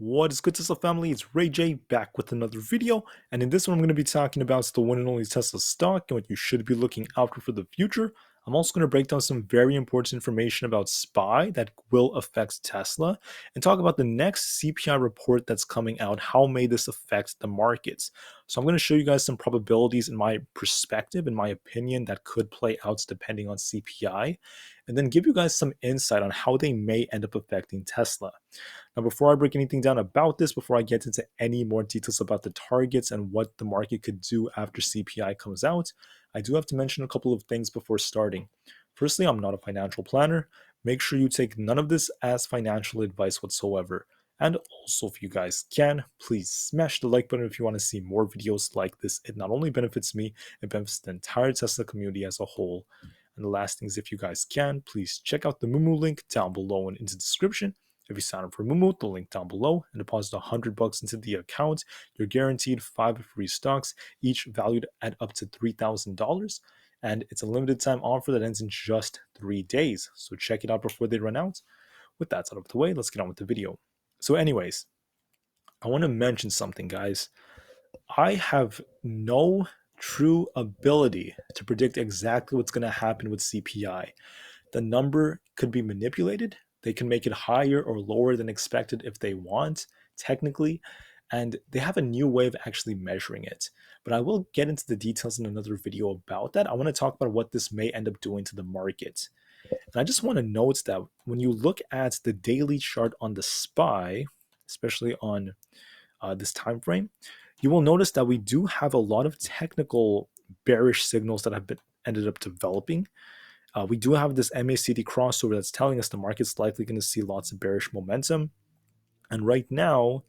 What is good, Tesla family? It's Ray J back with another video, and in this one I'm going to be talking about the one and only Tesla stock and what you should be looking out for the future. I'm also going to break down some very important information about SPY that will affect Tesla and talk about the next CPI report that's coming out. How may this affect the markets? So I'm going to show you guys some probabilities in my perspective, in my opinion, that could play out depending on CPI, and then give you guys some insight on how they may end up affecting Tesla. Now, before I break anything down about this, before I get into any more details about the targets and what the market could do after CPI comes out, I do have to mention a couple of things before starting. Firstly, I'm not a financial planner. Make sure you take none of this as financial advice whatsoever. And also, if you guys can, please smash the like button if you want to see more videos like this. It not only benefits me, it benefits the entire Tesla community as a whole. And the last thing is, if you guys can, please check out the Moomoo link down below and in the description. If you sign up for Moomoo, the link down below, and deposit $100 into the account, you're guaranteed 5 free stocks, each valued at up to $3,000. And it's a limited time offer that ends in just 3 days. So check it out before they run out. With that out of the way, let's get on with the video. So anyways, I want to mention something, guys. I have no true ability to predict exactly what's going to happen with CPI. The number could be manipulated. They can make it higher or lower than expected if they want, technically, and they have a new way of actually measuring it. But I will get into the details in another video about that. I want to talk about what this may end up doing to the market. And I just want to note that when you look at the daily chart on the SPY, especially on this time frame, you will notice that we do have a lot of technical bearish signals that have been ended up developing. We do have this MACD crossover that's telling us the market's likely going to see lots of bearish momentum. And right now,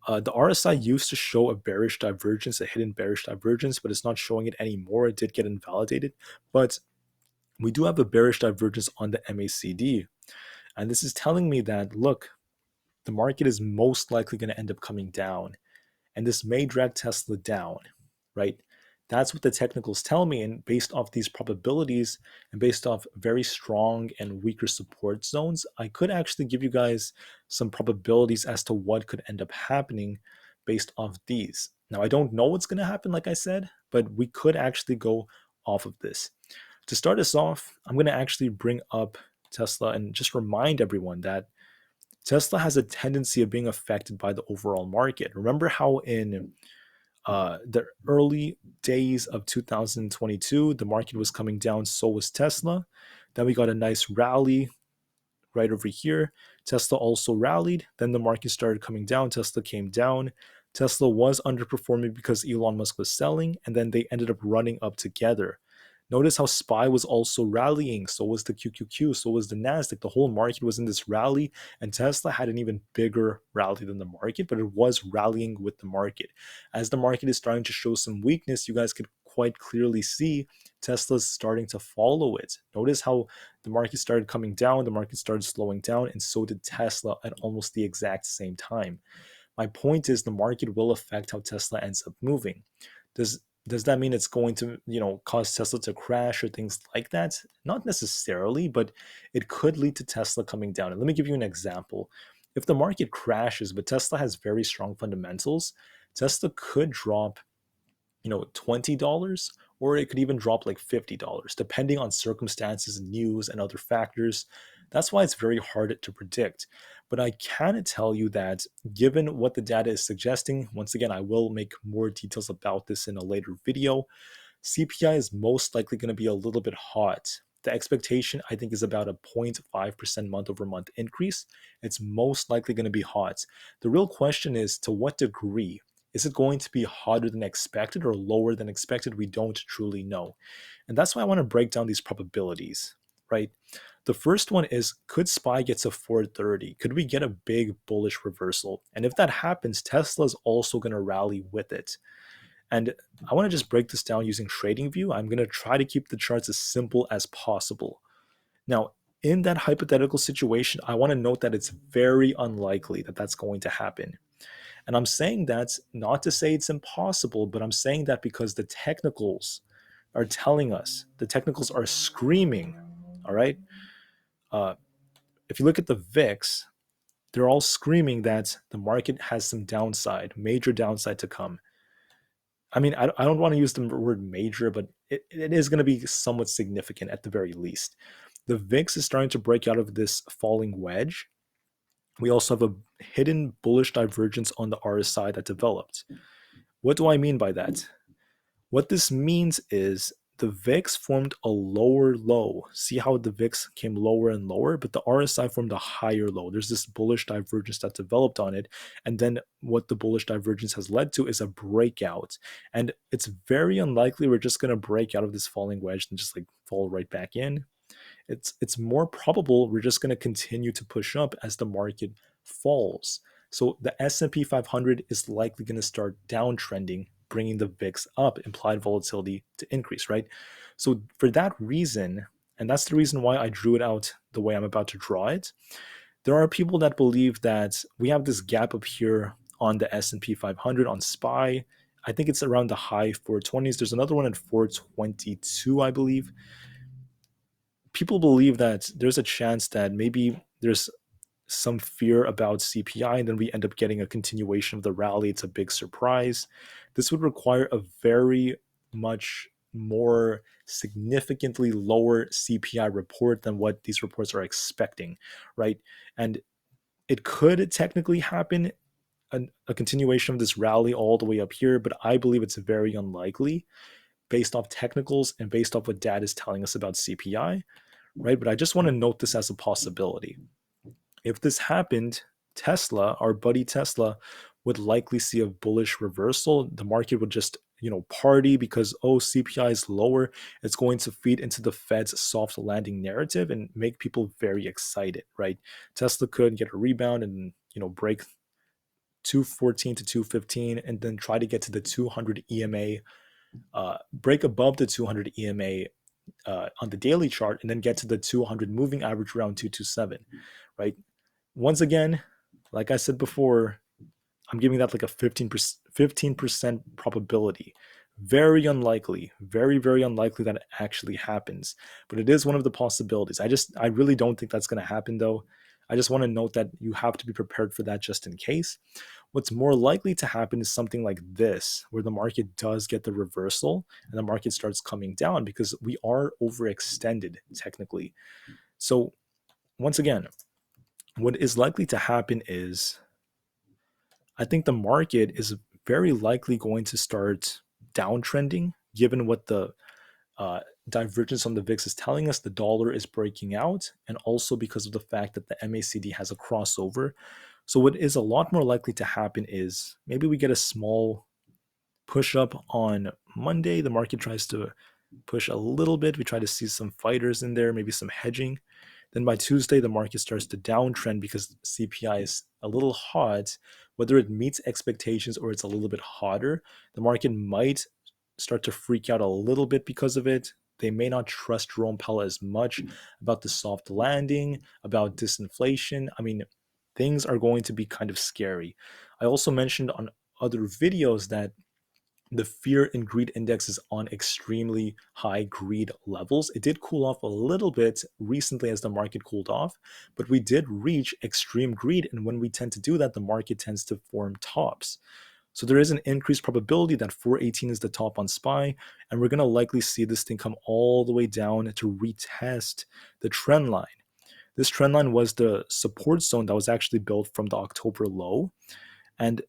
the RSI used to show a bearish divergence, a hidden bearish divergence, but it's not showing it anymore. It did get invalidated. But we do have a bearish divergence on the MACD. And this is telling me that, look, the market is most likely going to end up coming down. And this may drag Tesla down, right? That's what the technicals tell me. And based off these probabilities and based off very strong and weaker support zones, I could actually give you guys some probabilities as to what could end up happening based off these. Now, I don't know what's going to happen, like I said, but we could actually go off of this. To start us off, I'm going to actually bring up Tesla and just remind everyone that Tesla has a tendency of being affected by the overall market. Remember how in the early days of 2022, the market was coming down, so was Tesla. Then we got a nice rally right over here. Tesla also rallied. Then the market started coming down. Tesla came down. Tesla was underperforming because Elon Musk was selling, and then they ended up running up together. Notice how SPY was also rallying. So was the QQQ. So was the NASDAQ. The whole market was in this rally, and Tesla had an even bigger rally than the market, but it was rallying with the market. As the market is starting to show some weakness, you guys could quite clearly see Tesla's starting to follow it. Notice how the market started coming down, the market started slowing down, and so did Tesla at almost the exact same time. My point is the market will affect how Tesla ends up moving. Does that mean it's going to, cause Tesla to crash or things like that? Not necessarily, but it could lead to Tesla coming down. And let me give you an example. If the market crashes, but Tesla has very strong fundamentals, Tesla could drop, $20, or it could even drop like $50, depending on circumstances, news, and other factors. That's why it's very hard to predict. But I can tell you that given what the data is suggesting, once again, I will make more details about this in a later video, CPI is most likely going to be a little bit hot. The expectation, I think, is about a 0.5% month over month increase. It's most likely going to be hot. The real question is, to what degree? Is it going to be hotter than expected or lower than expected? We don't truly know. And that's why I want to break down these probabilities, right? The first one is, could SPY get to 430? Could we get a big bullish reversal? And if that happens, Tesla is also going to rally with it. And I want to just break this down using TradingView. I'm going to try to keep the charts as simple as possible. Now, in that hypothetical situation, I want to note that it's very unlikely that that's going to happen. And I'm saying that not to say it's impossible, but I'm saying that because the technicals are telling us, the technicals are screaming, all right? If you look at the VIX, they're all screaming that the market has some downside, major downside to come. I mean, I don't want to use the word major, but it is going to be somewhat significant at the very least. The VIX is starting to break out of this falling wedge. We also have a hidden bullish divergence on the RSI that developed. What do I mean by that? What this means is the VIX formed a lower low. See how the VIX came lower and lower, but the RSI formed a higher low. There's this bullish divergence that developed on it. And then what the bullish divergence has led to is a breakout. And it's very unlikely we're just going to break out of this falling wedge and just like fall right back in. It's more probable we're just going to continue to push up as the market falls. So the S&P 500 is likely going to start downtrending, bringing the VIX up, implied volatility to increase, right? So for that reason, and that's the reason why I drew it out the way I'm about to draw it, there are people that believe that we have this gap up here on the S&P 500 on SPY. I think it's around the high 420s. There's another one at 422, I believe. People believe that there's a chance that maybe there's some fear about CPI, and then we end up getting a continuation of the rally. It's a big surprise. This would require a very much more significantly lower CPI report than what these reports are expecting, right? And it could technically happen, a continuation of this rally all the way up here, but I believe it's very unlikely based off technicals and based off what data is telling us about CPI, right? But I just want to note this as a possibility. If this happened, Tesla, our buddy Tesla, would likely see a bullish reversal. The market would just, party because, oh, CPI is lower. It's going to feed into the Fed's soft landing narrative and make people very excited, right? Tesla could get a rebound and, break 214 to 215 and then try to get to the 200 EMA, break above the 200 EMA on the daily chart and then get to the 200 moving average around 227, right? Once again, like I said before, I'm giving that like a 15% probability. Very unlikely, very, very unlikely that it actually happens. But it is one of the possibilities. I really don't think that's going to happen though. I just want to note that you have to be prepared for that just in case. What's more likely to happen is something like this, where the market does get the reversal and the market starts coming down because we are overextended technically. So once again, what is likely to happen is I think the market is very likely going to start downtrending given what the divergence on the VIX is telling us. The dollar is breaking out, and also because of the fact that the MACD has a crossover. So what is a lot more likely to happen is maybe we get a small push up on Monday. The market tries to push a little bit. We try to see some fighters in there, maybe some hedging. Then by Tuesday, the market starts to downtrend because CPI is a little hot. Whether it meets expectations or it's a little bit hotter, the market might start to freak out a little bit because of it. They may not trust Jerome Powell as much about the soft landing, about disinflation. I mean, things are going to be kind of scary. I also mentioned on other videos that the fear and greed index is on extremely high greed levels. It did cool off a little bit recently as the market cooled off, but we did reach extreme greed. And when we tend to do that, the market tends to form tops. So there is an increased probability that 418 is the top on SPY, and we're going to likely see this thing come all the way down to retest the trend line. This trend line was the support zone that was actually built from the October low. And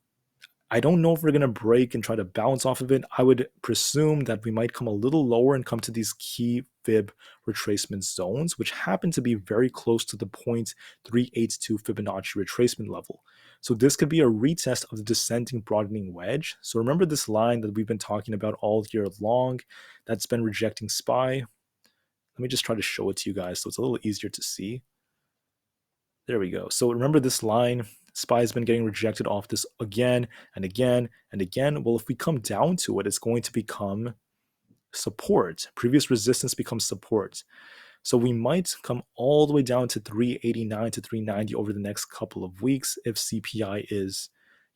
I don't know if we're going to break and try to bounce off of it. I would presume that we might come a little lower and come to these key fib retracement zones, which happen to be very close to the 0.382 Fibonacci retracement level. So this could be a retest of the descending broadening wedge. So remember this line that we've been talking about all year long that's been rejecting SPY. Let me just try to show it to you guys so it's a little easier to see. There we go. So remember this line, SPY has been getting rejected off this again and again and again. Well, if we come down to it, it's going to become support. Previous resistance becomes support. So we might come all the way down to 389 to 390 over the next couple of weeks if CPI is,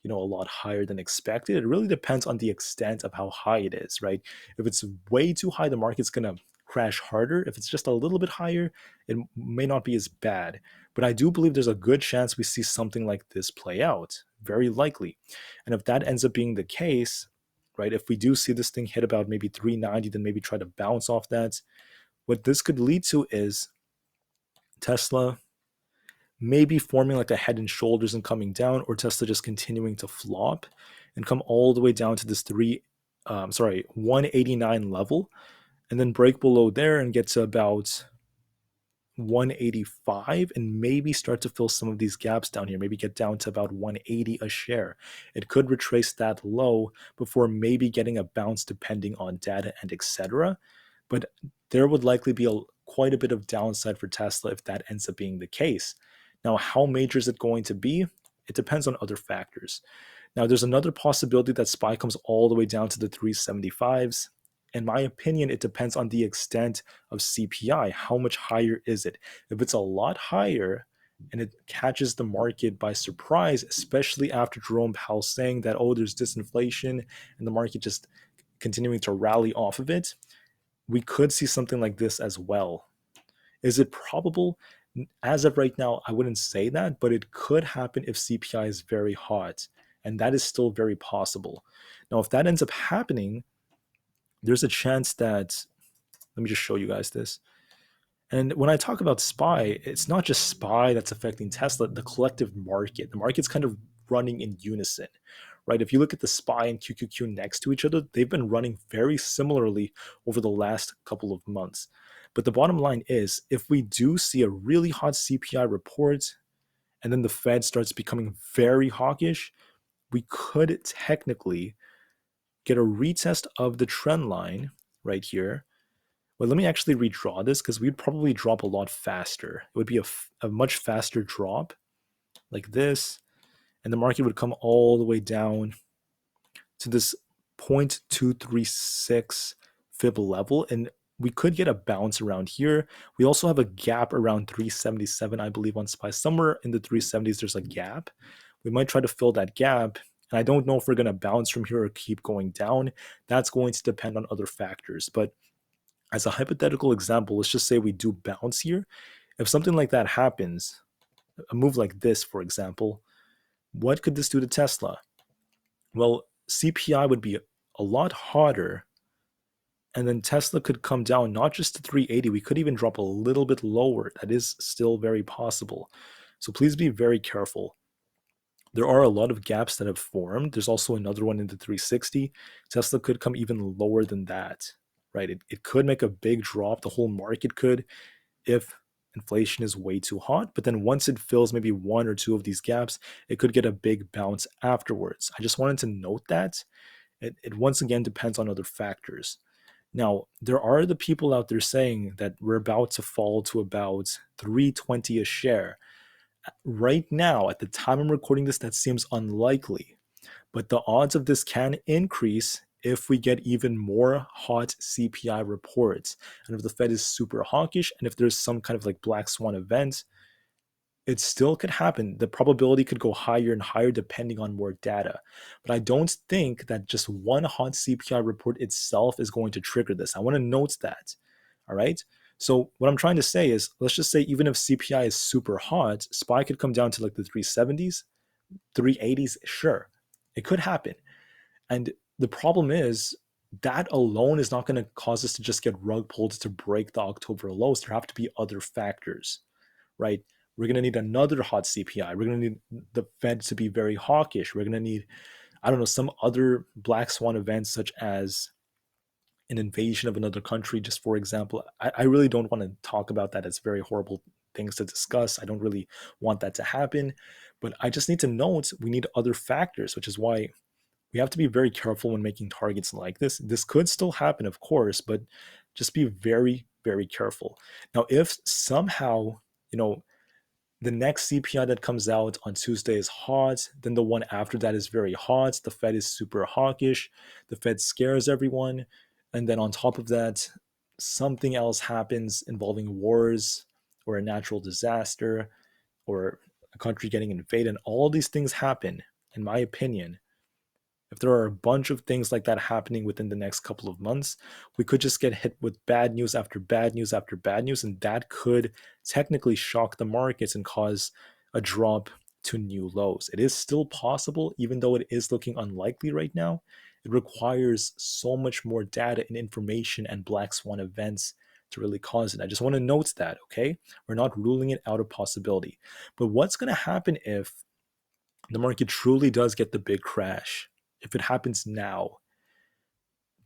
a lot higher than expected. It really depends on the extent of how high it is, right? If it's way too high, the market's going to crash harder. If it's just a little bit higher, it may not be as bad. But I do believe there's a good chance we see something like this play out, very likely. And if that ends up being the case, right, if we do see this thing hit about maybe 390, then maybe try to bounce off that, what this could lead to is Tesla maybe forming like a head and shoulders and coming down, or Tesla just continuing to flop and come all the way down to this 189 level, and then break below there and get to about 185 and maybe start to fill some of these gaps down here, maybe get down to about 180 a share. It could retrace that low before maybe getting a bounce depending on data and etc. But there would likely be quite a bit of downside for Tesla if that ends up being the case. Now, how major is it going to be? It depends on other factors. Now, there's another possibility that SPY comes all the way down to the 375s. In my opinion, it depends on the extent of CPI. How much higher is it? If it's a lot higher and it catches the market by surprise, especially after Jerome Powell saying that, oh, there's disinflation and the market just continuing to rally off of it, we could see something like this as well. Is it probable? As of right now, I wouldn't say that, but it could happen if CPI is very hot, and that is still very possible. Now, if that ends up happening, there's a chance that, let me just show you guys this. And when I talk about SPY, it's not just SPY that's affecting Tesla, the collective market. The market's kind of running in unison, right? If you look at the SPY and QQQ next to each other, they've been running very similarly over the last couple of months. But the bottom line is, if we do see a really hot CPI report and then the Fed starts becoming very hawkish, we could technically get a retest of the trend line right here. Well, let me actually redraw this because we'd probably drop a lot faster. It would be a much faster drop like this, and the market would come all the way down to this 0.236 fib level, and we could get a bounce around here. We also have a gap around 377, I believe, on SPY. Somewhere in the 370s, there's a gap. We might try to fill that gap, and I don't know if we're going to bounce from here or keep going down. That's going to depend on other factors, but as a hypothetical example, let's just say we do bounce here. If something like that happens, a move like this, for example, what could this do to Tesla? Well, CPI would be a lot hotter, and then Tesla could come down not just to 380, we could even drop a little bit lower. That is still very possible. So please be very careful. There are a lot of gaps that have formed. There's also another one in the 360. Tesla could come even lower than that, right? It could make a big drop. The whole market could if inflation is way too hot. But then once it fills maybe one or two of these gaps, it could get a big bounce afterwards. I just wanted to note that. It once again depends on other factors. Now, there are the people out there saying that we're about to fall to about 320 a share. Right now, at the time I'm recording this, that seems unlikely. But the odds of this can increase if we get even more hot CPI reports. And if the Fed is super hawkish, and if there's some kind of like black swan event, it still could happen. The probability could go higher and higher depending on more data. But I don't think that just one hot CPI report itself is going to trigger this. I want to note that. All right. So what I'm trying to say is, let's just say even if CPI is super hot, SPY could come down to like the 370s, 380s, sure. It could happen. And the problem is that alone is not going to cause us to just get rug pulled to break the October lows. There have to be other factors, right? We're going to need another hot CPI. We're going to need the Fed to be very hawkish. We're going to need, I don't know, some other black swan events such as an invasion of another country, just for example. I really don't want to talk about that. It's very horrible things to discuss. I don't really want that to happen. But I just need to note we need other factors, which is why we have to be very careful when making targets like this. This could still happen, of course, but just be very, very careful. Now, if somehow, the next CPI that comes out on Tuesday is hot, then the one after that is very hot, the Fed is super hawkish, the Fed scares everyone, and then on top of that, something else happens involving wars or a natural disaster or a country getting invaded, and all these things happen, in my opinion, If there are a bunch of things like that happening within the next couple of months, we could just get hit with bad news after bad news after bad news, and that could technically shock the markets and cause a drop to new lows. It is still possible, even though it is looking unlikely right now. It requires so much more data and information and black swan events to really cause it. I just want to note that, okay? We're not ruling it out of possibility. But what's going to happen if the market truly does get the big crash? If it happens now,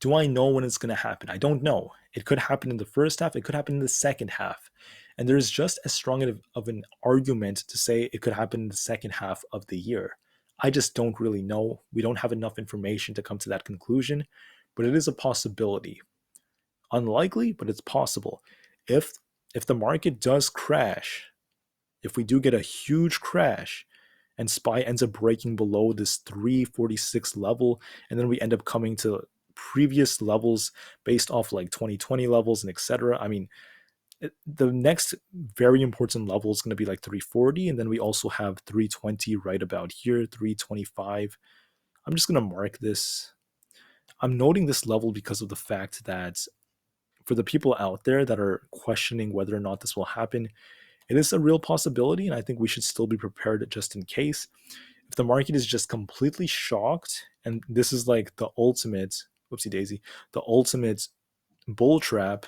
do I know when it's going to happen? I don't know. It could happen in the first half, it could happen in the second half. And there's just as strong of an argument to say it could happen in the second half of the year. I just don't really know. We don't have enough information to come to that conclusion, but it is a possibility. Unlikely, but it's possible. If the market does crash, if we do get a huge crash and SPY ends up breaking below this 346 level, and then we end up coming to previous levels based off like 2020 levels and etc. I mean, the next very important level is going to be like 340, and then we also have 320 right about here, 325. I'm just going to mark this. I'm noting this level because of the fact that for the people out there that are questioning whether or not this will happen, it is a real possibility, and I think we should still be prepared just in case. If the market is just completely shocked, and this is like the ultimate, whoopsie daisy, the ultimate bull trap,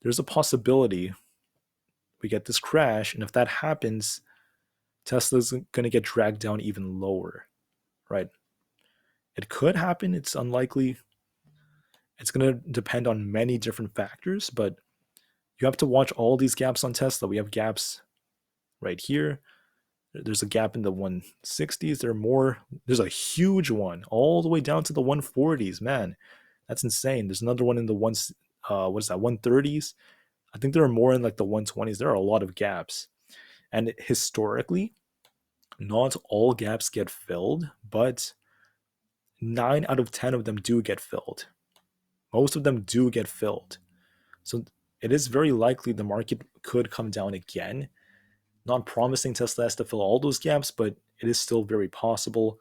there's a possibility we get this crash, and if that happens, Tesla's going to get dragged down even lower, right? It could happen, it's unlikely. It's going to depend on many different factors, but you have to watch all these gaps on Tesla. We have gaps right here. There's a gap in the 160s. There's a huge one all the way down to the 140s. Man, that's insane. There's another one in the 130s. I think there are more in like the 120s. There are a lot of gaps. And historically, not all gaps get filled, but 9 out of 10 of them do get filled. Most of them do get filled. So it is very likely the market could come down again. Not promising Tesla has to fill all those gaps, but it is still very possible.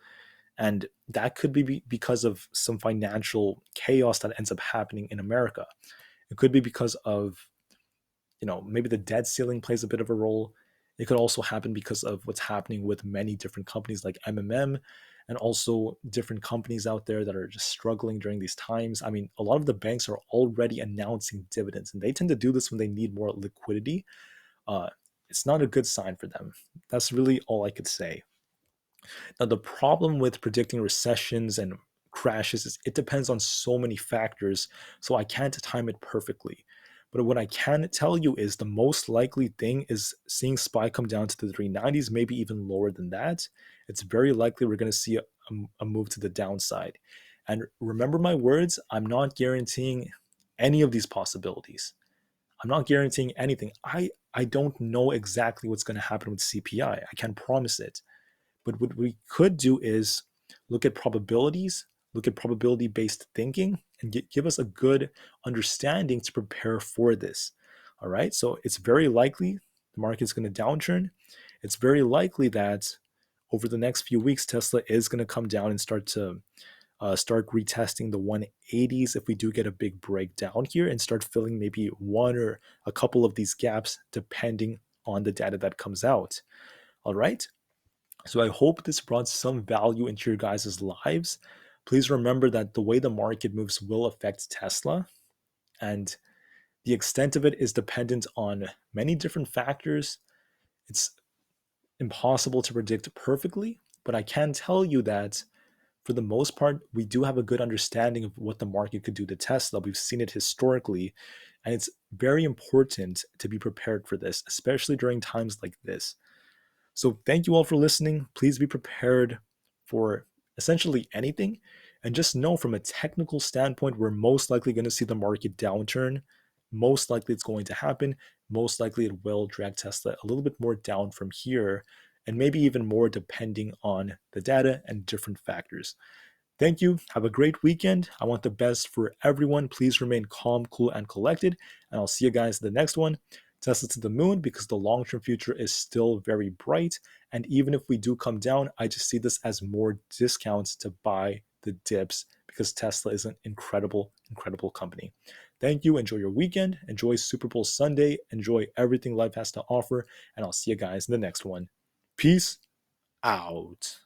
And that could be because of some financial chaos that ends up happening in America. It could be because of, maybe the debt ceiling plays a bit of a role. It could also happen because of what's happening with many different companies like MMM, and also different companies out there that are just struggling during these times. I mean, a lot of the banks are already announcing dividends, and they tend to do this when they need more liquidity. It's not a good sign for them. That's really all I could say. Now, the problem with predicting recessions and crashes is it depends on so many factors, so I can't time it perfectly. But what I can tell you is the most likely thing is seeing SPY come down to the 390s, maybe even lower than that. It's very likely we're going to see a move to the downside. And remember my words, I'm not guaranteeing any of these possibilities. I'm not guaranteeing anything. I don't know exactly what's going to happen with CPI. I can't promise it. But what we could do is look at probabilities, look at probability based thinking, and give us a good understanding to prepare for this. All right. So it's very likely the market's going to downturn. It's very likely that over the next few weeks, Tesla is going to come down and start retesting the 180s if we do get a big breakdown here, and start filling maybe one or a couple of these gaps depending on the data that comes out. All right. So I hope this brought some value into your guys' lives. Please remember that the way the market moves will affect Tesla, and the extent of it is dependent on many different factors. It's impossible to predict perfectly, but I can tell you that for the most part, we do have a good understanding of what the market could do to Tesla. We've seen it historically, and it's very important to be prepared for this, especially during times like this. So thank you all for listening. Please be prepared for essentially anything. And just know from a technical standpoint, we're most likely going to see the market downturn. Most likely it's going to happen. Most likely it will drag Tesla a little bit more down from here, and maybe even more depending on the data and different factors. Thank you. Have a great weekend. I want the best for everyone. Please remain calm, cool, and collected. And I'll see you guys in the next one. Tesla to the moon because the long-term future is still very bright. And even if we do come down, I just see this as more discounts to buy the dips because Tesla is an incredible, incredible company. Thank you. Enjoy your weekend. Enjoy Super Bowl Sunday. Enjoy everything life has to offer. And I'll see you guys in the next one. Peace out.